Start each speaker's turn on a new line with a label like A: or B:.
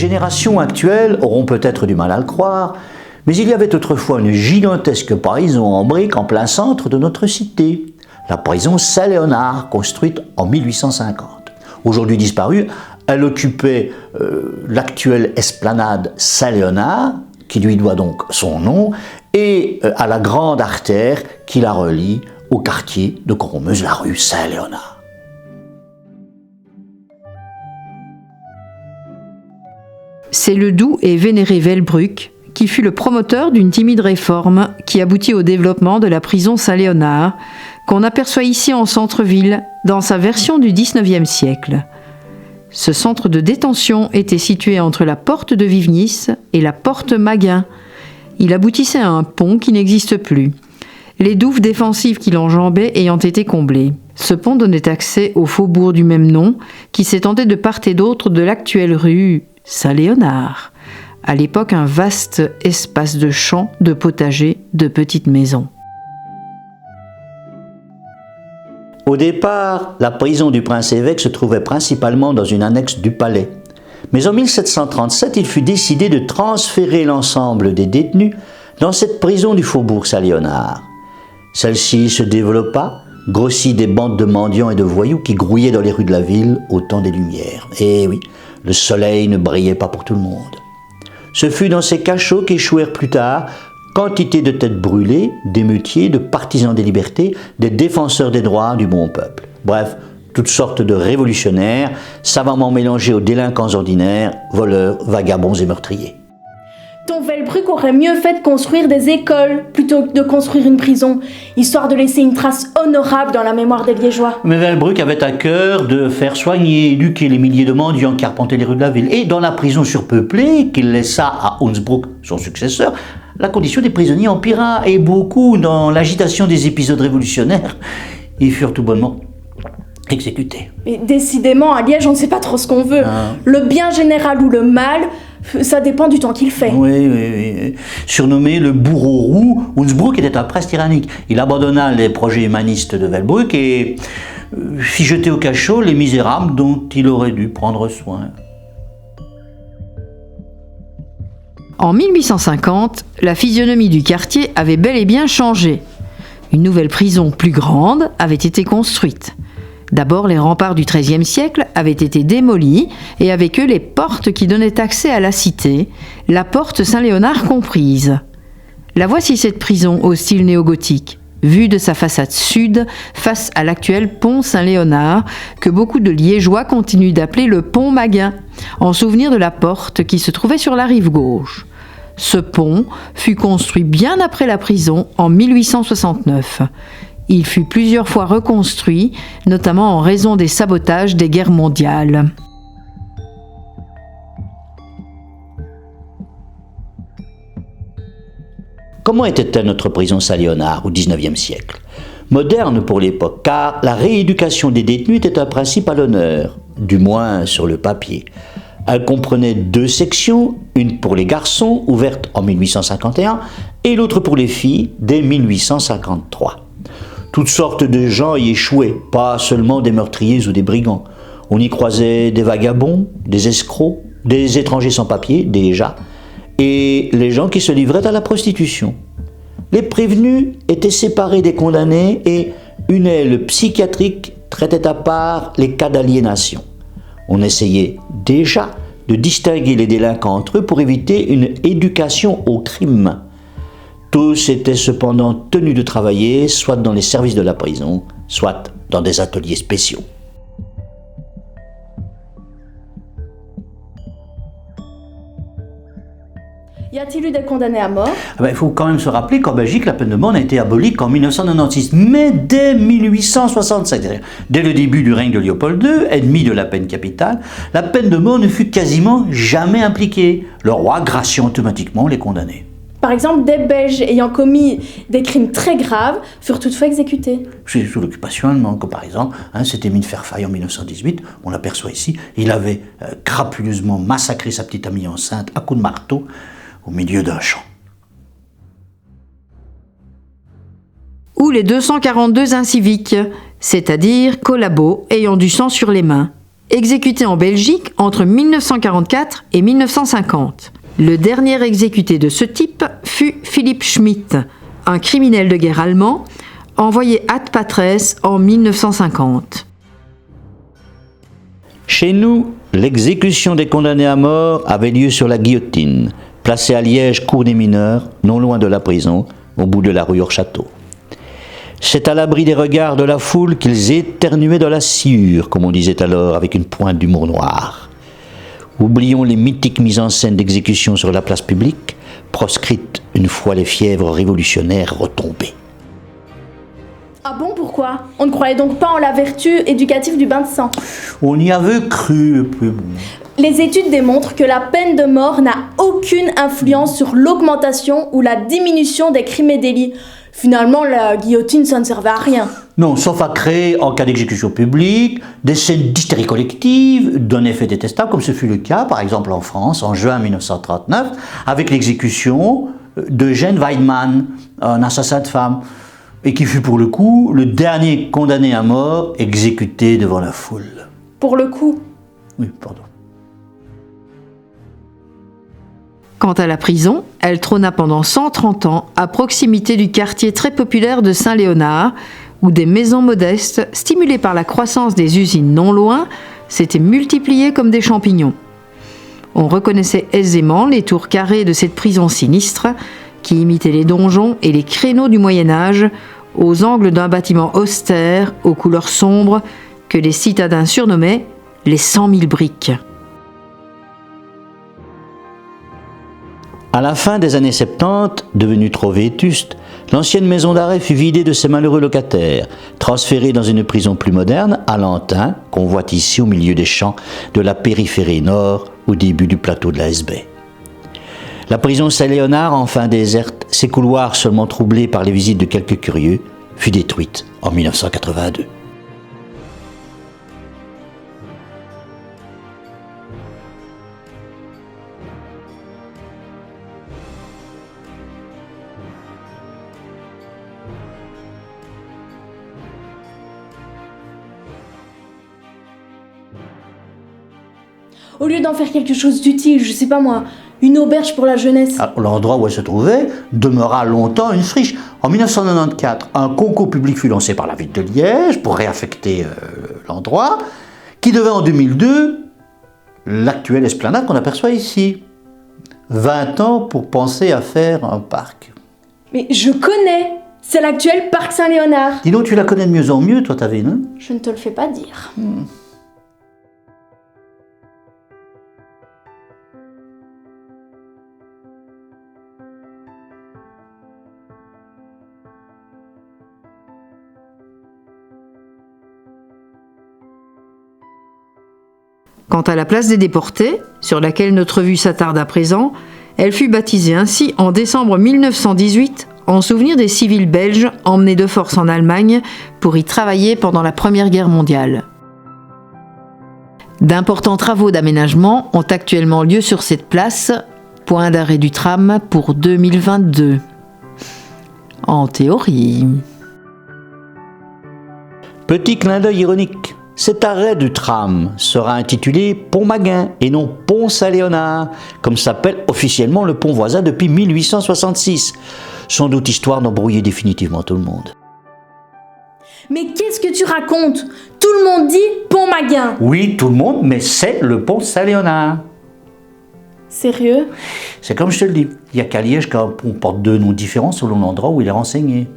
A: générations actuelles auront peut-être du mal à le croire, mais il y avait autrefois une gigantesque prison en briques en plein centre de notre cité, la prison Saint-Léonard, construite en 1850. Aujourd'hui disparue, elle occupait l'actuelle esplanade Saint-Léonard, qui lui doit donc son nom, et à la grande artère qui la relie au quartier de Cormeuse, la rue Saint-Léonard.
B: C'est le doux et vénéré Velbruck qui fut le promoteur d'une timide réforme qui aboutit au développement de la prison Saint-Léonard, qu'on aperçoit ici en centre-ville, dans sa version du XIXe siècle. Ce centre de détention était situé entre la porte de Vivnis et la porte Maguin. Il aboutissait à un pont qui n'existe plus, les douves défensives qui l'enjambaient ayant été comblées. Ce pont donnait accès au faubourg du même nom, qui s'étendait de part et d'autre de l'actuelle rue Saint-Léonard. À l'époque, un vaste espace de champs, de potagers, de petites maisons.
A: Au départ, la prison du prince-évêque se trouvait principalement dans une annexe du palais. Mais en 1737, il fut décidé de transférer l'ensemble des détenus dans cette prison du faubourg Saint-Léonard. Celle-ci se développa, grossit des bandes de mendiants et de voyous qui grouillaient dans les rues de la ville au temps des Lumières. Et oui, le soleil ne brillait pas pour tout le monde. Ce fut dans ces cachots qu'échouèrent plus tard quantité de têtes brûlées, d'émeutiers, de partisans des libertés, des défenseurs des droits du bon peuple. Bref, toutes sortes de révolutionnaires, savamment mélangés aux délinquants ordinaires, voleurs, vagabonds et meurtriers.
C: Ton Velbruck aurait mieux fait de construire des écoles plutôt que de construire une prison, histoire de laisser une trace honorable dans la mémoire des Liégeois.
A: Mais Velbruck avait à cœur de faire soigner et éduquer les milliers de mendiants qui arpentaient les rues de la ville. Et dans la prison surpeuplée qu'il laissa à Hunsbruck, son successeur, la condition des prisonniers empira, et beaucoup, dans l'agitation des épisodes révolutionnaires, y furent tout bonnement exécutés.
C: Et décidément, à Liège, on ne sait pas trop ce qu'on veut. Le bien général ou le mal, ça dépend du temps qu'il fait.
A: Oui. Surnommé le bourreau roux, Hunsbruck était un prince tyrannique. Il abandonna les projets humanistes de Velbruck et fit jeter au cachot les misérables dont il aurait dû prendre soin.
B: En 1850, la physionomie du quartier avait bel et bien changé. Une nouvelle prison plus grande avait été construite. D'abord, les remparts du XIIIe siècle avaient été démolis et avec eux les portes qui donnaient accès à la cité, la porte Saint-Léonard comprise. La voici cette prison au style néo-gothique, vue de sa façade sud face à l'actuel pont Saint-Léonard que beaucoup de Liégeois continuent d'appeler le pont Maguin, en souvenir de la porte qui se trouvait sur la rive gauche. Ce pont fut construit bien après la prison en 1869. Il fut plusieurs fois reconstruit, notamment en raison des sabotages des guerres mondiales.
A: Comment était-elle notre prison Saint-Léonard au XIXe siècle ? Moderne pour l'époque, car la rééducation des détenus était un principe à l'honneur, du moins sur le papier. Elle comprenait 2 sections, une pour les garçons, ouverte en 1851, et l'autre pour les filles, dès 1853. Toutes sortes de gens y échouaient, pas seulement des meurtriers ou des brigands. On y croisait des vagabonds, des escrocs, des étrangers sans papier, déjà, et les gens qui se livraient à la prostitution. Les prévenus étaient séparés des condamnés et une aile psychiatrique traitait à part les cas d'aliénation. On essayait déjà de distinguer les délinquants entre eux pour éviter une éducation au crime. Tous étaient cependant tenus de travailler, soit dans les services de la prison, soit dans des ateliers spéciaux.
C: Y a-t-il eu des condamnés à mort ?
A: Il faut quand même se rappeler qu'en Belgique, la peine de mort n'a été abolie qu'en 1996, mais dès 1867, c'est-à-dire dès le début du règne de Léopold II, ennemi de la peine capitale, la peine de mort ne fut quasiment jamais impliquée. Le roi graciait automatiquement les condamnés.
C: Par exemple, des Belges ayant commis des crimes très graves furent toutefois exécutés.
A: C'est sous l'occupation allemande, comme par exemple, cet Émile Fairfax en 1918, on l'aperçoit ici, il avait crapuleusement massacré sa petite amie enceinte à coups de marteau au milieu d'un champ.
B: Ou les 242 inciviques, c'est-à-dire collabos ayant du sang sur les mains. exécuté en Belgique entre 1944 et 1950. Le dernier exécuté de ce type fut Philipp Schmidt, un criminel de guerre allemand, envoyé ad patres en 1950.
A: Chez nous, l'exécution des condamnés à mort avait lieu sur la guillotine, placée à Liège, cour des mineurs, non loin de la prison, au bout de la rue Hors-Château. C'est à l'abri des regards de la foule qu'ils éternuaient dans la sciure, comme on disait alors, avec une pointe d'humour noir. Oublions les mythiques mises en scène d'exécution sur la place publique, proscrites une fois les fièvres révolutionnaires retombées.
C: Ah bon, pourquoi? On ne croyait donc pas en la vertu éducative du bain de sang.
A: On y avait cru, peu bon.
C: Les études démontrent que la peine de mort n'a aucune influence sur l'augmentation ou la diminution des crimes et délits. Finalement, la guillotine, ça ne servait à rien.
A: Non, sauf à créer, en cas d'exécution publique, des scènes d'hystérie collective d'un effet détestable, comme ce fut le cas, par exemple, en France, en juin 1939, avec l'exécution d'Eugène Weidmann, un assassin de femme, et qui fut pour le coup le dernier condamné à mort exécuté devant la foule.
C: Pour le coup.
A: Oui, pardon.
B: Quant à la prison, elle trôna pendant 130 ans à proximité du quartier très populaire de Saint-Léonard, où des maisons modestes, stimulées par la croissance des usines non loin, s'étaient multipliées comme des champignons. On reconnaissait aisément les tours carrées de cette prison sinistre, qui imitait les donjons et les créneaux du Moyen-Âge, aux angles d'un bâtiment austère, aux couleurs sombres, que les citadins surnommaient les 100 000 briques.
A: À la fin des années 70, devenue trop vétuste, l'ancienne maison d'arrêt fut vidée de ses malheureux locataires, transférée dans une prison plus moderne, à Lantin, qu'on voit ici au milieu des champs de la périphérie nord, au début du plateau de la S-Baie. La prison Saint-Léonard, enfin déserte, ses couloirs seulement troublés par les visites de quelques curieux, fut détruite en 1982.
C: Au lieu d'en faire quelque chose d'utile, je sais pas moi, une auberge pour la jeunesse.
A: Alors, l'endroit où elle se trouvait demeura longtemps une friche. En 1994, un concours public fut lancé par la ville de Liège pour réaffecter l'endroit, qui devint en 2002 l'actuelle esplanade qu'on aperçoit ici. 20 ans pour penser à faire un parc.
C: Mais je connais! C'est l'actuel parc Saint-Léonard.
A: Dis donc, tu la connais de mieux en mieux, toi, ta ville, hein?
C: Je ne te le fais pas dire.
B: Quant à la place des déportés, sur laquelle notre vue s'attarde à présent, elle fut baptisée ainsi en décembre 1918 en souvenir des civils belges emmenés de force en Allemagne pour y travailler pendant la Première Guerre mondiale. D'importants travaux d'aménagement ont actuellement lieu sur cette place, point d'arrêt du tram pour 2022. En théorie.
A: Petit clin d'œil ironique. Cet arrêt du tram sera intitulé Pont Maguin et non Pont Saint-Léonard, comme s'appelle officiellement le pont voisin depuis 1866. Sans doute histoire d'embrouiller définitivement tout le monde.
C: Mais qu'est-ce que tu racontes? Tout le monde dit Pont Maguin.
A: Oui, tout le monde, mais c'est le pont Saint-Léonard.
C: Sérieux?
A: C'est comme je te le dis, il n'y a qu'à Liège qu'un pont porte deux noms différents selon l'endroit où il est renseigné.